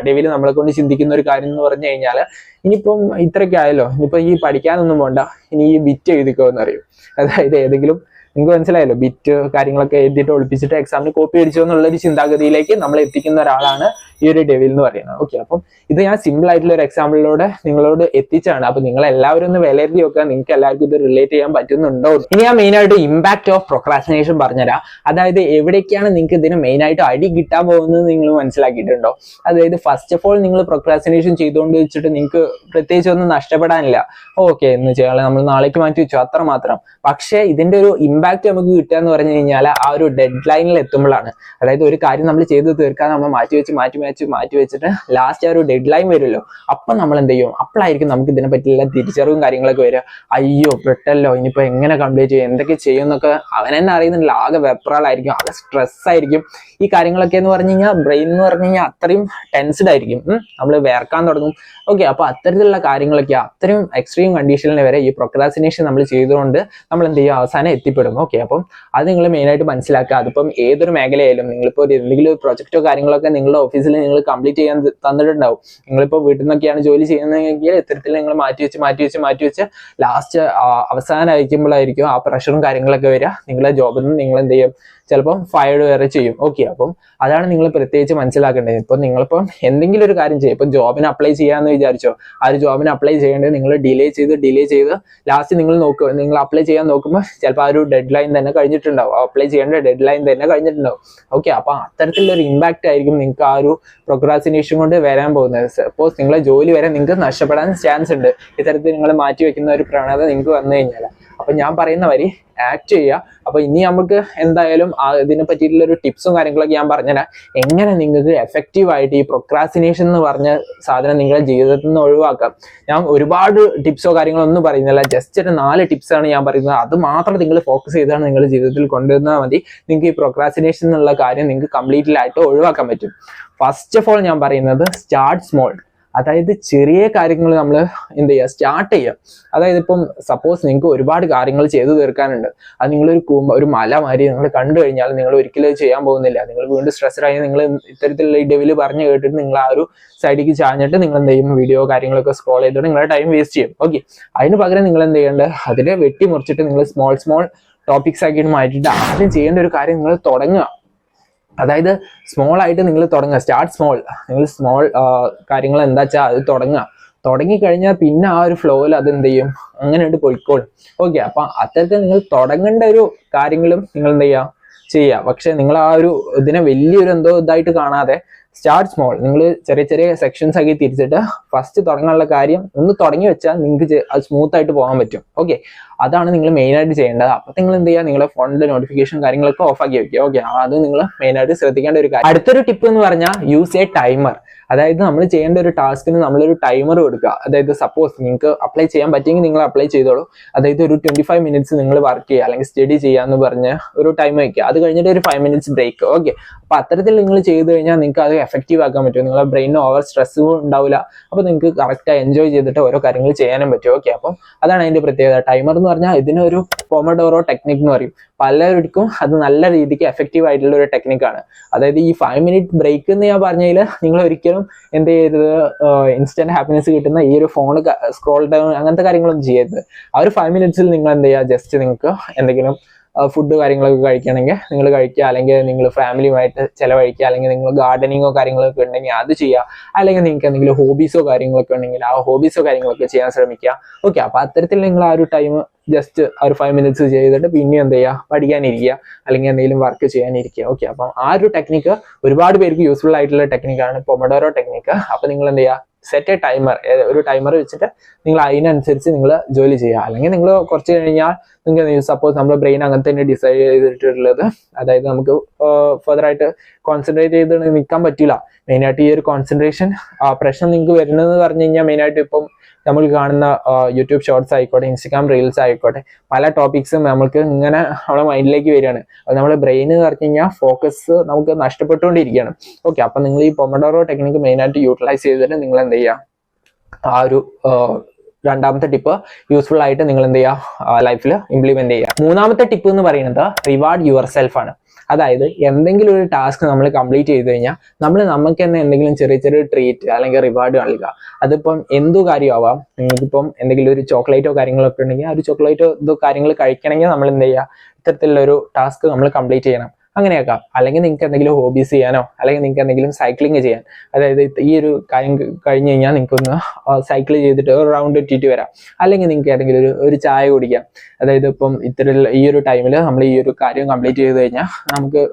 ഡെവിൽ നമ്മളെ കൊണ്ട് ചിന്തിക്കുന്ന ഒരു കാര്യം എന്ന് പറഞ്ഞു കഴിഞ്ഞാൽ, ഇനിയിപ്പം ഇത്രയൊക്കെ ആയല്ലോ, ഇനിയിപ്പം ഈ പഠിക്കാനൊന്നും പോണ്ട, ഇനി ഈ ബിറ്റ് എഴുതിക്കോ എന്നറിയും. അതായത് ഏതെങ്കിലും, നിങ്ങൾക്ക് മനസ്സിലായല്ലോ, ബിറ്റ് കാര്യങ്ങളൊക്കെ എഴുതിയിട്ട് ഒളിപ്പിച്ചിട്ട് എക്സാമിന് കോപ്പി അടിച്ചോ എന്നുള്ളൊരു ചിന്താഗതിയിലേക്ക് നമ്മൾ എത്തിക്കുന്ന ഒരാളാണ് ഈ ഒരു ഡെവിൽ എന്ന് പറയുന്നത്. ഓക്കെ, അപ്പം ഇത് ഞാൻ സിമ്പിൾ ആയിട്ടുള്ള ഒരു എക്സാമ്പിളിലൂടെ നിങ്ങളോട് എത്തിച്ചാണ്. അപ്പൊ നിങ്ങൾ എല്ലാവരും ഒന്ന് വിലയിരുത്തി നോക്കുക, നിങ്ങൾക്ക് എല്ലാവർക്കും ഇത് റിലേറ്റ് ചെയ്യാൻ പറ്റുന്നുണ്ടോ. ഇനി ഞാൻ മെയിൻ ആയിട്ട് ഇമ്പാക്ട് ഓഫ് പ്രൊക്രാസ്റ്റിനേഷൻ പറഞ്ഞുതരാം. അതായത് എവിടേക്കാണ് നിങ്ങൾക്ക് ഇതിന് മെയിൻ ആയിട്ട് അടി കിട്ടാൻ പോകുന്നത് നിങ്ങൾ മനസ്സിലാക്കിയിട്ടുണ്ടോ? അതായത് ഫസ്റ്റ് ഓഫ് ഓൾ നിങ്ങൾ പ്രൊക്രാസ്റ്റിനേഷൻ ചെയ്തുകൊണ്ട് വെച്ചിട്ട് നിങ്ങൾക്ക് പ്രത്യേകിച്ച് ഒന്നും നഷ്ടപ്പെടാനില്ല. ഓക്കെ എന്ന് വെച്ചാൽ നമ്മൾ നാളേക്ക് മാറ്റി വെച്ചു, അത്ര മാത്രം. പക്ഷേ ഇതിന്റെ ഒരു ഇമ്പാക്ട് നമുക്ക് കിട്ടുക എന്ന് പറഞ്ഞു കഴിഞ്ഞാൽ ആ ഒരു ഡെഡ് ലൈനിൽ എത്തുമ്പോഴാണ്. അതായത് ഒരു കാര്യം നമ്മൾ ചെയ്ത് തീർക്കാൻ നമ്മൾ മാറ്റി വെച്ചിട്ട് ലാസ്റ്റ് ആ ഒരു ഡെഡ് ലൈൻ വരുമല്ലോ, അപ്പൊ നമ്മൾ എന്ത് ചെയ്യും, അപ്പോഴായിരിക്കും നമുക്ക് ഇതിനെ പറ്റിയുള്ള തിരിച്ചറിവും കാര്യങ്ങളൊക്കെ വരിക. അയ്യോ പെട്ടല്ലോ, ഇനിയിപ്പോ എങ്ങനെ കംപ്ലീറ്റ് ചെയ്യും, എന്തൊക്കെ ചെയ്യും എന്നൊക്കെ അവൻ തന്നെ അറിയുന്നില്ല. ആകെ വെപ്രാളായിരിക്കും, ആകെ സ്ട്രെസ് ആയിരിക്കും. ഈ കാര്യങ്ങളൊക്കെ എന്ന് പറഞ്ഞു കഴിഞ്ഞാൽ ബ്രെയിൻ എന്ന് പറഞ്ഞു കഴിഞ്ഞാൽ അത്രയും ടെൻസ്ഡ് ആയിരിക്കും, നമ്മൾ വേർക്കാൻ തുടങ്ങും. ഓക്കെ, അപ്പൊ അത്തരത്തിലുള്ള കാര്യങ്ങളൊക്കെ അത്രയും എക്സ്ട്രീം കണ്ടീഷനിൽ വരെ ഈ പ്രൊക്രാസ്റ്റിനേഷൻ നമ്മൾ ചെയ്തുകൊണ്ട് നമ്മൾ എന്ത് ചെയ്യും, അവസാനം എത്തിപ്പെടും. ഓക്കെ, അപ്പം അത് നിങ്ങൾ മെയിൻ ആയിട്ട് മനസ്സിലാക്കുക. അതിപ്പം ഏതൊരു മേഖലയായാലും, നിങ്ങളിപ്പോൾ എന്തെങ്കിലും ഒരു പ്രൊജക്റ്റോ കാര്യങ്ങളൊക്കെ നിങ്ങളുടെ ഓഫീസിൽ നിങ്ങൾ കംപ്ലീറ്റ് ചെയ്യാൻ തന്നിട്ടുണ്ടാവും. നിങ്ങളിപ്പോൾ വീട്ടിൽ നിന്നൊക്കെയാണ് ജോലി ചെയ്യുന്നതെങ്കിൽ ഇത്തരത്തിൽ നിങ്ങൾ മാറ്റി വെച്ച് ലാസ്റ്റ് അവസാനം അയക്കുമ്പോഴായിരിക്കും ആ പ്രഷറും കാര്യങ്ങളൊക്കെ വരിക. നിങ്ങളുടെ ജോബിൽ നിന്ന് നിങ്ങൾ എന്ത് ചെയ്യും, ചിലപ്പം ഫയർഡ് വരെ ചെയ്യും. ഓക്കെ, അപ്പം അതാണ് നിങ്ങൾ പ്രത്യേകിച്ച് മനസ്സിലാക്കേണ്ടത്. ഇപ്പം നിങ്ങളിപ്പം എന്തെങ്കിലും ഒരു കാര്യം ചെയ്യും, ഇപ്പം ജോബിന് അപ്ലൈ ചെയ്യാമെന്ന് വിചാരിച്ചോ, ആ ഒരു ജോബിന് അപ്ലൈ ചെയ്യേണ്ടത് നിങ്ങൾ ഡിലേ ചെയ്ത് ലാസ്റ്റ് നിങ്ങൾ അപ്ലൈ ചെയ്യാൻ നോക്കുമ്പോൾ ചിലപ്പോൾ ആ ഒരു ഡെഡ് ലൈൻ തന്നെ കഴിഞ്ഞിട്ടുണ്ടാവും, അപ്ലൈ ചെയ്യേണ്ട ഡെഡ് ലൈൻ തന്നെ കഴിഞ്ഞിട്ടുണ്ടാവും. ഓക്കെ, അപ്പൊ അത്തരത്തിലൊരു ഇമ്പാക്ട് ആയിരിക്കും നിങ്ങൾക്ക് ആ ഒരു പ്രൊക്രാസ്റ്റിനേഷൻ കൊണ്ട് വരാൻ പോകുന്നത്. സപ്പോസ് നിങ്ങളെ ജോലി വരെ നിങ്ങൾക്ക് നഷ്ടപ്പെടാൻ ചാൻസ് ഉണ്ട് ഇത്തരത്തിൽ നിങ്ങൾ മാറ്റി വെക്കുന്ന ഒരു പ്രവണത നിങ്ങൾക്ക് വന്നു കഴിഞ്ഞാൽ. അപ്പൊ ഞാൻ പറയുന്ന വരി ആക്ട് ചെയ്യുക. അപ്പൊ ഇനി നമുക്ക് എന്തായാലും ഇതിനെ പറ്റിയിട്ടുള്ള ഒരു ടിപ്സും കാര്യങ്ങളൊക്കെ ഞാൻ പറഞ്ഞുതരാം, എങ്ങനെ നിങ്ങൾക്ക് എഫക്റ്റീവ് ആയിട്ട് ഈ പ്രൊക്രാസ്റ്റിനേഷൻ എന്ന് പറഞ്ഞ സാധനം നിങ്ങളുടെ ജീവിതത്തിൽ നിന്ന് ഒഴിവാക്കാം. ഞാൻ ഒരുപാട് ടിപ്സോ കാര്യങ്ങളോ ഒന്നും പറയുന്നില്ല, ജസ്റ്റ് ഒരു 4 ടിപ്സാണ് ഞാൻ പറയുന്നത്. അത് മാത്രം നിങ്ങൾ ഫോക്കസ് ചെയ്താണ് നിങ്ങളുടെ ജീവിതത്തിൽ കൊണ്ടുവന്നാൽ മതി. നിങ്ങൾക്ക് ഈ പ്രൊക്രാസ്റ്റിനേഷൻ എന്നുള്ള കാര്യം നിങ്ങൾക്ക് കംപ്ലീറ്റ്ലി ആയിട്ട് ഒഴിവാക്കാൻ പറ്റും. ഫസ്റ്റ് ഓഫ് ഓൾ ഞാൻ പറയുന്നത് സ്റ്റാർട്ട് സ്മോൾ. അതായത് ചെറിയ കാര്യങ്ങൾ നമ്മൾ എന്ത് ചെയ്യുക, സ്റ്റാർട്ട് ചെയ്യുക. അതായത് ഇപ്പം സപ്പോസ് നിങ്ങൾക്ക് ഒരുപാട് കാര്യങ്ങൾ ചെയ്തു തീർക്കാനുണ്ട്, അത് ഒരു മല മാതിരി നിങ്ങൾ കണ്ടു കഴിഞ്ഞാൽ നിങ്ങൾ ഒരിക്കലും ചെയ്യാൻ പോകുന്നില്ല. നിങ്ങൾ വീണ്ടും സ്ട്രെസ്ഡായി നിങ്ങൾ ഇത്തരത്തിലുള്ള ഈ ഡെവിൽ പറഞ്ഞു കേട്ടിട്ട് നിങ്ങൾ ആ ഒരു സൈഡിലേക്ക് ചാഞ്ഞിട്ട് നിങ്ങൾ എന്ത് ചെയ്യും, വീഡിയോ കാര്യങ്ങളൊക്കെ സ്ക്രോൾ ചെയ്തിട്ട് നിങ്ങളുടെ ടൈം വേസ്റ്റ് ചെയ്യും. ഓക്കെ, അതിന് പകരം നിങ്ങൾ എന്ത് ചെയ്യേണ്ടത്, അതിനെ വെട്ടിമുറിച്ചിട്ട് നിങ്ങൾ സ്മോൾ ടോപ്പിക്സ് ആക്കിയിട്ട് മാറ്റിയിട്ട് ആദ്യം ചെയ്യേണ്ട ഒരു കാര്യം നിങ്ങൾ തുടങ്ങുക. അതായത് സ്മോൾ ആയിട്ട് നിങ്ങൾ തുടങ്ങുക, സ്റ്റാർട്ട് സ്മോൾ. നിങ്ങൾ സ്മോൾ കാര്യങ്ങൾ എന്താ വെച്ചാൽ അത് തുടങ്ങിക്കഴിഞ്ഞാൽ പിന്നെ ആ ഒരു ഫ്ലോയിൽ അത് എന്ത് ചെയ്യും, അങ്ങനെയായിട്ട് പോയിക്കോളും. ഓക്കെ, അപ്പൊ അത്തരത്തിൽ നിങ്ങൾ തുടങ്ങേണ്ട ഒരു കാര്യങ്ങളും നിങ്ങൾ എന്ത് ചെയ്യുക. പക്ഷെ നിങ്ങൾ ആ ഒരു ഇതിനെ വലിയൊരു ഇതായിട്ട് കാണാതെ സ്റ്റാർട്ട് സ്മോൾ. നിങ്ങൾ ചെറിയ സെക്ഷൻസ് ആക്കി തിരിച്ചിട്ട് ഫസ്റ്റ് തുടങ്ങാനുള്ള കാര്യം ഒന്ന് തുടങ്ങി വെച്ചാൽ നിങ്ങൾക്ക് അത് സ്മൂത്ത് ആയിട്ട് പോകാൻ പറ്റും. ഓക്കെ, അതാണ് നിങ്ങൾ മെയിൻ ആയിട്ട് ചെയ്യേണ്ടത്. അപ്പൊ നിങ്ങൾ എന്ത് ചെയ്യുക, നിങ്ങളുടെ ഫോണിന്റെ നോട്ടിഫിക്കേഷൻ കാര്യങ്ങളൊക്കെ ഓഫ് ആക്കി വെക്കുക. ഓക്കെ, അത് നിങ്ങൾ മെയിൻ ആയിട്ട് ശ്രദ്ധിക്കേണ്ട ഒരു കാര്യം. അടുത്തൊരു ടിപ്പ് എന്ന് പറഞ്ഞാൽ യൂസ് എ ടൈമർ. അതായത് നമ്മൾ ചെയ്യേണ്ട ഒരു ടാസ്കിന് നമ്മളൊരു ടൈമർ കൊടുക്കുക. അതായത് സപ്പോസ് നിങ്ങൾക്ക് അപ്ലൈ ചെയ്യാൻ പറ്റിയെങ്കിൽ നിങ്ങൾ അപ്ലൈ ചെയ്തോളൂ. അതായത് ഒരു 25 മിനിറ്റ്സ് നിങ്ങൾ വർക്ക് ചെയ്യുക അല്ലെങ്കിൽ സ്റ്റഡി ചെയ്യാന്ന് പറഞ്ഞ് ഒരു ടൈം വയ്ക്കുക. അത് കഴിഞ്ഞിട്ട് ഒരു 5 മിനിറ്റ്സ് ബ്രേക്ക്. ഓക്കെ, അപ്പൊ അത്തരത്തിൽ നിങ്ങൾ ചെയ്ത് കഴിഞ്ഞാൽ നിങ്ങൾക്ക് അത് എഫക്റ്റീവ് ആക്കാൻ പറ്റും. നിങ്ങളുടെ ബ്രെയിനിന് ഓവർ സ്ട്രെസ്സും ഉണ്ടാവില്ല. അപ്പൊ നിങ്ങൾക്ക് കറക്റ്റായി എൻജോയ് ചെയ്തിട്ട് ഓരോ കാര്യങ്ങൾ ചെയ്യാനും പറ്റും. ഓക്കെ, അപ്പം അതാണ് അതിന്റെ പ്രത്യേകത. ടൈമർ എന്ന് പറഞ്ഞാൽ ഇതിനൊരു പൊമഡോറോ ടെക്നിക് എന്ന് പറയും. പലർക്കും അത് നല്ല രീതിക്ക് എഫക്റ്റീവ് ആയിട്ടുള്ള ഒരു ടെക്നിക്കാണ്. അതായത് ഈ 5 മിനിറ്റ് ബ്രേക്ക് എന്ന് ഞാൻ പറഞ്ഞതിൽ നിങ്ങൾ ഒരിക്കലും എന്ത് ചെയ്യരുത്, ഇൻസ്റ്റന്റ് ഹാപ്പിനെസ് കിട്ടുന്ന ഈ ഒരു ഫോൺ സ്ക്രോൾ ഡൗൺ അങ്ങനത്തെ കാര്യങ്ങളൊന്നും ചെയ്യരുത്. ആ ഒരു 5 മിനിറ്റ്സിൽ നിങ്ങൾ എന്ത് ചെയ്യുക, ജസ്റ്റ് നിങ്ങൾക്ക് എന്തെങ്കിലും ഫുഡ് കാര്യങ്ങളൊക്കെ കഴിക്കുകയാണെങ്കിൽ നിങ്ങൾ കഴിക്കുക, അല്ലെങ്കിൽ നിങ്ങൾ ഫാമിലിയുമായിട്ട് ചിലവഴിക്കുക, അല്ലെങ്കിൽ നിങ്ങൾ ഗാർഡനിങ്ങോ കാര്യങ്ങളൊക്കെ ഉണ്ടെങ്കിൽ അത് ചെയ്യുക, അല്ലെങ്കിൽ നിങ്ങൾക്ക് എന്തെങ്കിലും ഹോബീസോ കാര്യങ്ങളൊക്കെ ഉണ്ടെങ്കിൽ ആ ഹോബീസോ കാര്യങ്ങളൊക്കെ ചെയ്യാൻ ശ്രമിക്കുക. ഓക്കെ, അപ്പൊ അത്തരത്തിൽ നിങ്ങൾ ആ ഒരു ടൈം ജസ്റ്റ് ഒരു 5 മിനിറ്റ്സ് ചെയ്തിട്ട് പിന്നെ എന്ത് ചെയ്യുക, പഠിക്കാനിരിക്കുക അല്ലെങ്കിൽ എന്തെങ്കിലും വർക്ക് ചെയ്യാനിരിക്കുക. ഓക്കെ, അപ്പം ആ ഒരു ടെക്നിക്ക് ഒരുപാട് പേർക്ക് യൂസ്ഫുൾ ആയിട്ടുള്ള ടെക്നിക്കാണ് പൊമഡോറോ ടെക്നിക്ക്. അപ്പൊ നിങ്ങൾ എന്ത് ചെയ്യുക, സെറ്റ് എ ടൈമർ, ഒരു ടൈമർ വെച്ചിട്ട് നിങ്ങൾ അതിനനുസരിച്ച് നിങ്ങൾ ജോലി ചെയ്യുക. അല്ലെങ്കിൽ നിങ്ങൾ കുറച്ച് കഴിഞ്ഞാൽ നിങ്ങൾക്ക് സപ്പോസ് നമ്മുടെ ബ്രെയിൻ അങ്ങനെ തന്നെ ഡിസൈഡ് ചെയ്തിട്ടുള്ളത്, അതായത് നമുക്ക് ഫർദർ ആയിട്ട് കോൺസെൻട്രേറ്റ് ചെയ്ത് നിൽക്കാൻ പറ്റില്ല. മെയിനായിട്ട് ഈ ഒരു കോൺസെൻട്രേഷൻ പ്രശ്നം നിങ്ങൾക്ക് വരുന്നതെന്ന് പറഞ്ഞു കഴിഞ്ഞാൽ മെയിനായിട്ട് ഇപ്പം നമ്മൾ കാണുന്ന യൂട്യൂബ് ഷോർട്സ് ആയിക്കോട്ടെ, ഇൻസ്റ്റഗ്രാം റീൽസ് ആയിക്കോട്ടെ, പല ടോപ്പിക്സും നമുക്ക് ഇങ്ങനെ നമ്മുടെ മൈൻഡിലേക്ക് വരികയാണ്. അത് നമ്മുടെ ബ്രെയിൻ എന്ന് പറഞ്ഞു കഴിഞ്ഞാൽ ഫോക്കസ് നമുക്ക് നഷ്ടപ്പെട്ടുകൊണ്ടിരിക്കുകയാണ്. ഓക്കെ, അപ്പം നിങ്ങൾ ഈ പൊമഡോറോ ടെക്നിക്ക് മെയിനായിട്ട് യൂട്ടിലൈസ് ചെയ്തിട്ട് നിങ്ങൾ എന്ത് ചെയ്യുക, ആ ഒരു രണ്ടാമത്തെ ടിപ്പ് യൂസ്ഫുൾ ആയിട്ട് നിങ്ങൾ എന്ത് ചെയ്യുക, ലൈഫിൽ ഇംപ്ലിമെന്റ് ചെയ്യുക. മൂന്നാമത്തെ ടിപ്പ് എന്ന് പറയുന്നത് റിവാർഡ് യുവർ സെൽഫ് ആണ്. അതായത് എന്തെങ്കിലും ഒരു ടാസ്ക് നമ്മൾ കംപ്ലീറ്റ് ചെയ്ത് കഴിഞ്ഞാൽ നമുക്ക് തന്നെ എന്തെങ്കിലും ചെറിയ ചെറിയ ട്രീറ്റ് അല്ലെങ്കിൽ റിവാർഡ് നൽകുക. അതിപ്പം എന്തു കാര്യമാവാം, നിങ്ങൾക്കിപ്പം എന്തെങ്കിലും ഒരു ചോക്ലേറ്റോ കാര്യങ്ങളൊക്കെ ഉണ്ടെങ്കിൽ ആ ഒരു ചോക്ലേറ്റോ ഇതോ കാര്യങ്ങൾ കഴിക്കണമെങ്കിൽ നമ്മൾ എന്ത് ചെയ്യുക, ഇത്തരത്തിലുള്ള ഒരു ടാസ്ക് നമ്മൾ കംപ്ലീറ്റ് ചെയ്യണം. അങ്ങനെയൊക്കെ. അല്ലെങ്കിൽ നിങ്ങൾക്ക് എന്തെങ്കിലും ഹോബീസ് ചെയ്യാനോ അല്ലെങ്കിൽ നിങ്ങൾക്ക് എന്തെങ്കിലും സൈക്ലിംഗ് ചെയ്യാൻ, അതായത് ഈ ഒരു കാര്യം കഴിഞ്ഞ് കഴിഞ്ഞാൽ നിങ്ങൾക്കൊന്ന് സൈക്കിൾ ചെയ്തിട്ട് ഒരു റൗണ്ട് ഇട്ടിട്ട് വരാം. അല്ലെങ്കിൽ നിങ്ങൾക്ക് ഏതെങ്കിലും ഒരു ചായ കുടിക്കാം. അതായത് ഇപ്പം ഈ ഒരു ടൈമിൽ നമ്മൾ ഈ ഒരു കാര്യം കംപ്ലീറ്റ് ചെയ്ത് കഴിഞ്ഞാൽ നമുക്ക്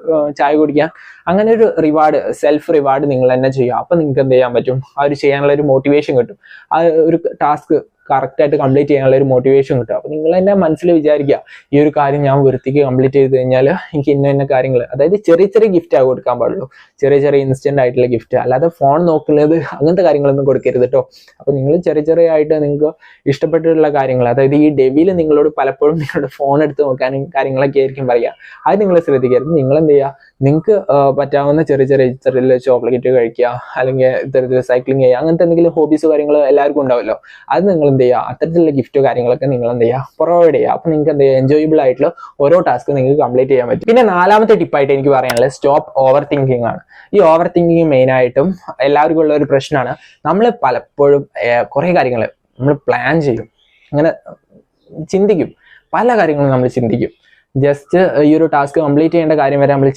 ചായ കുടിക്കാം. അങ്ങനെ ഒരു റിവാർഡ്, സെൽഫ് റിവാർഡ് നിങ്ങൾ തന്നെ ചെയ്യുക. അപ്പം നിങ്ങൾക്ക് എന്ത് ചെയ്യാൻ പറ്റും, ആ ഒരു ചെയ്യാനുള്ള ഒരു മോട്ടിവേഷൻ കിട്ടും. ആ ഒരു ടാസ്ക് കറക്റ്റായിട്ട് കംപ്ലീറ്റ് ചെയ്യാനുള്ള ഒരു മോട്ടിവേഷൻ കിട്ടും. അപ്പോൾ നിങ്ങൾ തന്നെ മനസ്സിൽ വിചാരിക്കുക, ഈ ഒരു കാര്യം ഞാൻ വൃത്തിക്ക് കംപ്ലീറ്റ് ചെയ്ത് കഴിഞ്ഞാൽ എനിക്ക് ഇന്ന കാര്യങ്ങൾ, അതായത് ചെറിയ ചെറിയ ഗിഫ്റ്റ് കൊടുക്കാൻ പാടുള്ളൂ, ചെറിയ ചെറിയ ഇൻസ്റ്റന്റ് ആയിട്ടുള്ള ഗിഫ്റ്റ്, അല്ലാതെ ഫോൺ നോക്കുന്നത് അങ്ങനത്തെ കാര്യങ്ങളൊന്നും കൊടുക്കരുത് കേട്ടോ. അപ്പോൾ നിങ്ങൾ ചെറിയ ആയിട്ട് നിങ്ങൾക്ക് ഇഷ്ടപ്പെട്ടിട്ടുള്ള കാര്യങ്ങൾ, അതായത് ഈ ഡെവിയിൽ നിങ്ങളോട് പലപ്പോഴും നിങ്ങളുടെ ഫോൺ എടുത്ത് നോക്കാനും കാര്യങ്ങളൊക്കെ ആയിരിക്കും പറയുക. അത് നിങ്ങൾ ശ്രദ്ധിക്കരുത്. നിങ്ങൾ എന്ത് ചെയ്യുക, നിങ്ങൾക്ക് പറ്റാവുന്ന ചെറിയ ചോക്ലേറ്റ് കഴിക്കുക, അല്ലെങ്കിൽ ഇത്തരത്തിൽ സൈക്ലിംഗ് ചെയ്യുക, അങ്ങനത്തെ എന്തെങ്കിലും ഹോബീസ് കാര്യങ്ങൾ എല്ലാവർക്കും ഉണ്ടാവുമല്ലോ. അത് നിങ്ങൾ എന്ത് ചെയ്യുക, അത്തരത്തിലുള്ള ഗിഫ്റ്റോ കാര്യങ്ങളൊക്കെ നിങ്ങൾ എന്ത് ചെയ്യുക, പ്രൊവൈഡ് ചെയ്യുക. അപ്പൊ നിങ്ങൾക്ക് എന്ത് ചെയ്യുക, എൻജോയബിൾ ആയിട്ടുള്ള ഓരോ ടാസ്ക് നിങ്ങൾക്ക് കംപ്ലീറ്റ് ചെയ്യാൻ പറ്റും. പിന്നെ നാലാമത്തെ ടിപ്പായിട്ട് എനിക്ക് പറയാനുള്ളത് സ്റ്റോപ്പ് ഓവർ തിങ്കിങ് ആണ്. ഈ ഓവർ തിങ്കിങ് മെയിനായിട്ടും എല്ലാവർക്കും ഉള്ള ഒരു പ്രശ്നമാണ്. നമ്മൾ പലപ്പോഴും കുറെ കാര്യങ്ങൾ നമ്മൾ പ്ലാൻ ചെയ്യും, അങ്ങനെ ചിന്തിക്കും, പല കാര്യങ്ങളും നമ്മൾ ചിന്തിക്കും. ജസ്റ്റ് ഈ ഒരു ടാസ്ക് കംപ്ലീറ്റ് ചെയ്യേണ്ട കാര്യം വരെ നമ്മൾ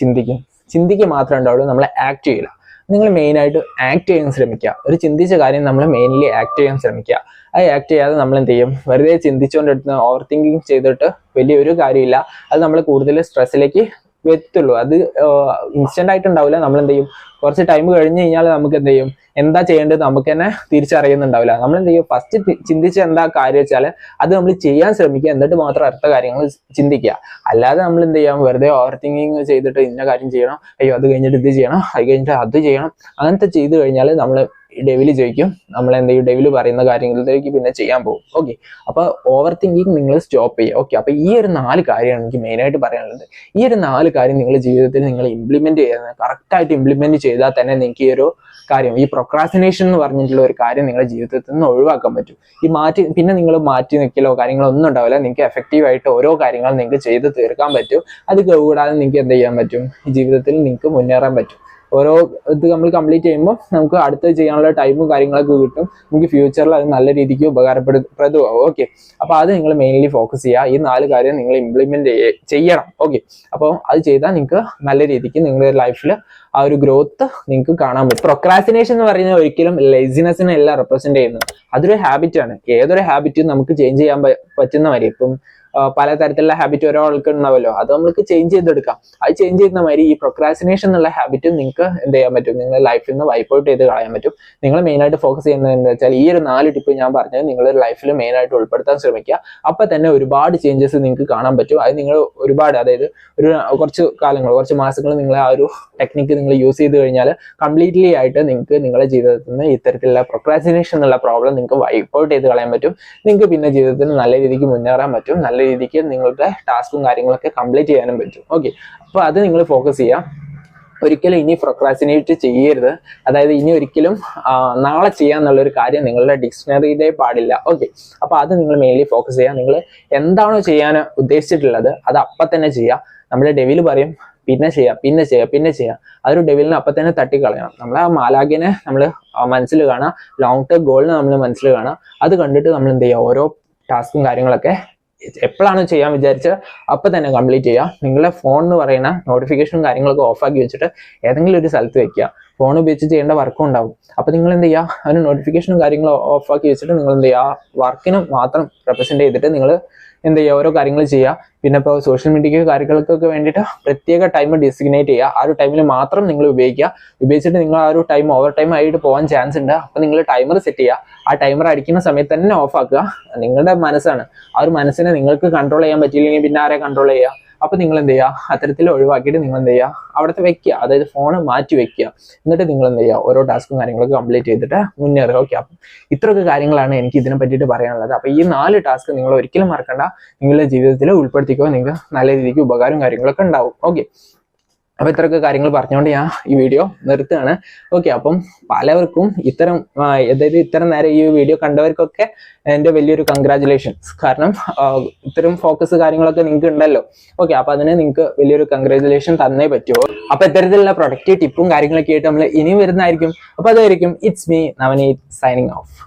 ചിന്തിക്കുക മാത്രമേ ഉണ്ടാവുള്ളൂ, നമ്മൾ ആക്ട് ചെയ്യില്ല. നിങ്ങൾ മെയിനായിട്ട് ആക്ട് ചെയ്യാൻ ശ്രമിക്കുക. ഒരു ചിന്തിച്ച കാര്യം നമ്മൾ മെയിൻലി ആക്ട് ചെയ്യാൻ ശ്രമിക്കുക. അത് ആക്ട് ചെയ്യാതെ നമ്മൾ എന്ത് ചെയ്യും, വെറുതെ ചിന്തിച്ചുകൊണ്ടെടുത്ത് ഓവർ തിങ്കിങ് ചെയ്തിട്ട് വലിയൊരു കാര്യമില്ല. അത് നമ്മൾ കൂടുതൽ സ്ട്രെസ്സിലേക്ക് എത്തുള്ളൂ. അത് ഇൻസ്റ്റന്റ് ആയിട്ട് ഉണ്ടാവില്ല. നമ്മൾ എന്ത് ചെയ്യും, കുറച്ച് ടൈം കഴിഞ്ഞ് കഴിഞ്ഞാൽ നമുക്ക് എന്ത് ചെയ്യും, എന്താ ചെയ്യേണ്ടത് നമുക്ക് തന്നെ തിരിച്ചറിയുന്നുണ്ടാവില്ല. നമ്മൾ എന്ത് ചെയ്യും, ഫസ്റ്റ് ചിന്തിച്ച് എന്താ കാര്യം വെച്ചാൽ അത് നമ്മൾ ചെയ്യാൻ ശ്രമിക്കുക, എന്നിട്ട് മാത്രം അടുത്ത കാര്യങ്ങൾ ചിന്തിക്കുക. അല്ലാതെ നമ്മൾ എന്ത് ചെയ്യാം, വെറുതെ ഓവർ തിങ്കിങ് ചെയ്തിട്ട് ഇന്ന കാര്യം ചെയ്യണം, അയ്യോ അത് കഴിഞ്ഞിട്ട് ഇത് ചെയ്യണം, അത് കഴിഞ്ഞിട്ട് അത് ചെയ്യണം, അങ്ങനത്തെ ചെയ്ത് കഴിഞ്ഞാൽ നമ്മൾ ഡെവില് ചോദിക്കും, നമ്മൾ എന്ത് ചെയ്യും, ഡെവില് പറയുന്ന കാര്യങ്ങളിലേക്ക് പിന്നെ ചെയ്യാൻ പോകും. ഓക്കെ, അപ്പൊ ഓവർ തിങ്കിങ് നിങ്ങൾ സ്റ്റോപ്പ് ചെയ്യുക. ഓക്കെ, അപ്പൊ ഈ ഒരു 4 കാര്യമാണ് എനിക്ക് മെയിനായിട്ട് പറയാനുള്ളത്. ഈ ഒരു 4 കാര്യം നിങ്ങളുടെ ജീവിതത്തിൽ നിങ്ങൾ ഇംപ്ലിമെന്റ് ചെയ്യുന്നത്, കറക്റ്റായിട്ട് ഇംപ്ലിമെന്റ് ചെയ്താൽ തന്നെ നിങ്ങൾക്ക് ഈ ഒരു കാര്യം, ഈ പ്രൊക്രാസ്റ്റിനേഷൻ എന്ന് പറഞ്ഞിട്ടുള്ള ഒരു കാര്യം നിങ്ങളുടെ ജീവിതത്തിൽ നിന്ന് ഒഴിവാക്കാൻ പറ്റും. പിന്നെ നിങ്ങൾ മാറ്റി നിൽക്കലോ കാര്യങ്ങളോ ഒന്നും ഉണ്ടാവില്ല. നിങ്ങൾക്ക് എഫക്റ്റീവായിട്ട് ഓരോ കാര്യങ്ങളും നിങ്ങൾക്ക് ചെയ്ത് തീർക്കാൻ പറ്റും. അത് കൂടാതെ നിങ്ങൾക്ക് എന്ത് ചെയ്യാൻ പറ്റും, ഈ ജീവിതത്തിൽ നിങ്ങൾക്ക് മുന്നേറാൻ പറ്റും. ഓരോ ഇത് നമ്മൾ കംപ്ലീറ്റ് ചെയ്യുമ്പോൾ നമുക്ക് അടുത്ത് ചെയ്യാനുള്ള ടൈമും കാര്യങ്ങളൊക്കെ കിട്ടും. നമുക്ക് ഫ്യൂച്ചറിൽ അത് നല്ല രീതിക്ക് ഉപകാരപ്രദമാവും. ഓക്കെ, അപ്പൊ അത് നിങ്ങൾ മെയിൻലി ഫോക്കസ് ചെയ്യുക. ഈ 4 കാര്യം നിങ്ങൾ ഇംപ്ലിമെന്റ് ചെയ്യണം. ഓക്കെ, അപ്പോൾ അത് ചെയ്താൽ നിങ്ങൾക്ക് നല്ല രീതിക്ക് നിങ്ങളുടെ ലൈഫിൽ ആ ഒരു ഗ്രോത്ത് നിങ്ങൾക്ക് കാണാൻ പറ്റും. പ്രൊക്രാസ്റ്റിനേഷൻ എന്ന് പറയുന്നത് ഒരിക്കലും ലേസിനെസ്സിനെ അല്ല റെപ്രസെന്റ് ചെയ്യുന്നത്. അതൊരു ഹാബിറ്റ് ആണ്. ഏതൊരു ഹാബിറ്റും നമുക്ക് ചേഞ്ച് ചെയ്യാൻ പറ്റുന്ന മാതിരി, ഇപ്പം പലതരത്തിലുള്ള ഹാബിറ്റ് ഓരോ ആൾക്ക് ഉണ്ടാവല്ലോ, അത് നമുക്ക് ചേഞ്ച് ചെയ്തെടുക്കാം. അത് ചേഞ്ച് ചെയ്യുന്ന മാതിരി ഈ പ്രൊക്രാസ്റ്റിനേഷൻ എന്നുള്ള ഹാബിറ്റ് നിങ്ങൾക്ക് എന്ത് ചെയ്യാൻ പറ്റും, നിങ്ങളുടെ ലൈഫിൽ നിന്ന് വൈപ്പ് ഔട്ട് ചെയ്ത് കളയാൻ പറ്റും. നിങ്ങൾ മെയിനായിട്ട് ഫോക്കസ് ചെയ്യുന്നത് എന്താ വെച്ചാൽ ഈ ഒരു 4 ടിപ്പ് ഞാൻ പറഞ്ഞത് നിങ്ങളുടെ ലൈഫിൽ മെയിനായിട്ട് ഉൾപ്പെടുത്താൻ ശ്രമിക്കുക. അപ്പൊ തന്നെ ഒരുപാട് ചേഞ്ചസ് നിങ്ങൾക്ക് കാണാൻ പറ്റും. അത് നിങ്ങൾ ഒരുപാട്, അതായത് ഒരു കുറച്ച് മാസങ്ങൾ നിങ്ങൾ ആ ഒരു ടെക്നിക്ക് നിങ്ങൾ യൂസ് ചെയ്ത് കഴിഞ്ഞാൽ കംപ്ലീറ്റ്ലി ആയിട്ട് നിങ്ങൾക്ക് നിങ്ങളുടെ ജീവിതത്തിൽ നിന്ന് ഇത്തരത്തിലുള്ള പ്രൊക്രാസ്റ്റിനേഷൻ എന്നുള്ള പ്രോബ്ലം നിങ്ങൾക്ക് വൈപ്പ് ഔട്ട് ചെയ്ത് കളയാൻ പറ്റും. നിങ്ങൾക്ക് പിന്നെ ജീവിതത്തിൽ നല്ല രീതിക്ക് മുന്നേറാൻ പറ്റും. നല്ല രീതിക്ക് നിങ്ങളുടെ ടാസ്കും കാര്യങ്ങളൊക്കെ കംപ്ലീറ്റ് ചെയ്യാനും പറ്റും. ഓക്കെ, അപ്പൊ അത് നിങ്ങൾ ഫോക്കസ് ചെയ്യുക. ഒരിക്കലും ഇനി പ്രൊക്രാസ്റ്റിനേറ്റ് ചെയ്യരുത്. അതായത് ഇനി ഒരിക്കലും നാളെ ചെയ്യാന്നുള്ളൊരു കാര്യം നിങ്ങളുടെ ഡിക്ഷണറിയിലേ പാടില്ല. ഓക്കെ, അപ്പൊ അത് നിങ്ങൾ മെയിൻലി ഫോക്കസ് ചെയ്യുക. നിങ്ങൾ എന്താണോ ചെയ്യാൻ ഉദ്ദേശിച്ചിട്ടുള്ളത് അത് അപ്പം തന്നെ ചെയ്യുക. നമ്മുടെ ഡെവിൽ പറയും പിന്നെ ചെയ്യാം. അതൊരു ഡെവിലിനെ അപ്പം തന്നെ തട്ടിക്കളയണം. നമ്മളെ ആ മാലാഖിനെ നമ്മൾ മനസ്സിൽ കാണുക, ലോങ് ടേം ഗോളിനെ നമ്മൾ മനസ്സിൽ കാണുക. അത് കണ്ടിട്ട് നമ്മൾ എന്ത് ചെയ്യുക, ഓരോ ടാസ്കും കാര്യങ്ങളൊക്കെ എപ്പോഴാണ് ചെയ്യാൻ വിചാരിച്ച് അപ്പം തന്നെ കംപ്ലീറ്റ് ചെയ്യുക. നിങ്ങളുടെ ഫോൺ എന്ന് പറയുന്ന നോട്ടിഫിക്കേഷനും കാര്യങ്ങളൊക്കെ ഓഫാക്കി വെച്ചിട്ട് ഏതെങ്കിലും ഒരു സ്ഥലത്ത് വെക്കുക. ഫോൺ ഉപയോഗിച്ച് ചെയ്യേണ്ട വർക്കും ഉണ്ടാവും. അപ്പൊ നിങ്ങൾ എന്ത് ചെയ്യുക, അതിന് നോട്ടിഫിക്കേഷനും കാര്യങ്ങളും ഓഫ് ആക്കി വെച്ചിട്ട് നിങ്ങൾ എന്ത് ചെയ്യുക, വർക്കിന് മാത്രം റെപ്രസെന്റ് ചെയ്തിട്ട് നിങ്ങൾ എന്ത് ചെയ്യുക, ഓരോ കാര്യങ്ങൾ ചെയ്യുക. പിന്നെ ഇപ്പോൾ സോഷ്യൽ മീഡിയയ്ക്ക് കാര്യങ്ങൾക്കൊക്കെ വേണ്ടിയിട്ട് പ്രത്യേക ടൈം ഡിസിഗ്നേറ്റ് ചെയ്യുക. ആ ഒരു ടൈമിൽ മാത്രം നിങ്ങൾ ഉപയോഗിച്ചിട്ട് നിങ്ങൾ ആ ഒരു ടൈം ഓവർ ടൈം ആയിട്ട് പോകാൻ ചാൻസ് ഉണ്ട്. അപ്പോൾ നിങ്ങൾ ടൈമർ സെറ്റ് ചെയ്യുക. ആ ടൈമർ അടിക്കുന്ന സമയത്ത് തന്നെ ഓഫ് ആക്കുക. നിങ്ങളുടെ മനസ്സാണ്, ആ ഒരു മനസ്സിനെ നിങ്ങൾക്ക് കൺട്രോൾ ചെയ്യാൻ പറ്റിയില്ലെങ്കിൽ പിന്നെ ആരെ കൺട്രോൾ ചെയ്യുക? അപ്പൊ നിങ്ങൾ എന്ത് ചെയ്യുക, അത്തരത്തിൽ ഒഴിവാക്കിയിട്ട് നിങ്ങൾ എന്ത് ചെയ്യുക, അവിടുത്തെ വെക്കുക, അതായത് ഫോണ് മാറ്റി വെക്കുക. എന്നിട്ട് നിങ്ങൾ എന്ത് ചെയ്യുക, ഓരോ ടാസ്കും കാര്യങ്ങളൊക്കെ കംപ്ലീറ്റ് ചെയ്തിട്ട് മുന്നേറുക. ഓക്കെ, അപ്പം ഇത്രയൊക്കെ കാര്യങ്ങളാണ് എനിക്ക് ഇതിനെ പറ്റിയിട്ട് പറയാനുള്ളത്. അപ്പൊ ഈ 4 ടാസ്ക് നിങ്ങൾ ഒരിക്കലും മറക്കണ്ട, നിങ്ങളുടെ ജീവിതത്തിൽ ഉൾപ്പെടുത്തിക്കുക. നിങ്ങൾക്ക് നല്ല രീതിക്ക് ഉപകാരവും കാര്യങ്ങളൊക്കെ ഉണ്ടാവും. ഓക്കെ, അപ്പൊ ഇത്രയൊക്കെ കാര്യങ്ങൾ പറഞ്ഞുകൊണ്ട് ഞാൻ ഈ വീഡിയോ നിർത്തുകയാണ്. ഓക്കെ, അപ്പം പലവർക്കും ഇത്തരം നേരം ഈ വീഡിയോ കണ്ടവർക്കൊക്കെ എൻ്റെ വലിയൊരു കൺഗ്രാജുലേഷൻസ്. കാരണം ഇത്തരം ഫോക്കസ് കാര്യങ്ങളൊക്കെ നിങ്ങൾക്ക് ഉണ്ടല്ലോ. ഓക്കെ, അപ്പൊ അതിന് നിങ്ങൾക്ക് വലിയൊരു കൺഗ്രാജുലേഷൻ തന്നേ പറ്റുമോ. അപ്പൊ ഇത്തരത്തിലുള്ള പ്രൊഡക്റ്റീവ് ടിപ്പും കാര്യങ്ങളൊക്കെ ആയിട്ട് നമ്മൾ ഇനിയും വരുന്നതായിരിക്കും. അപ്പൊ അതായിരിക്കും it's me Navneet signing of.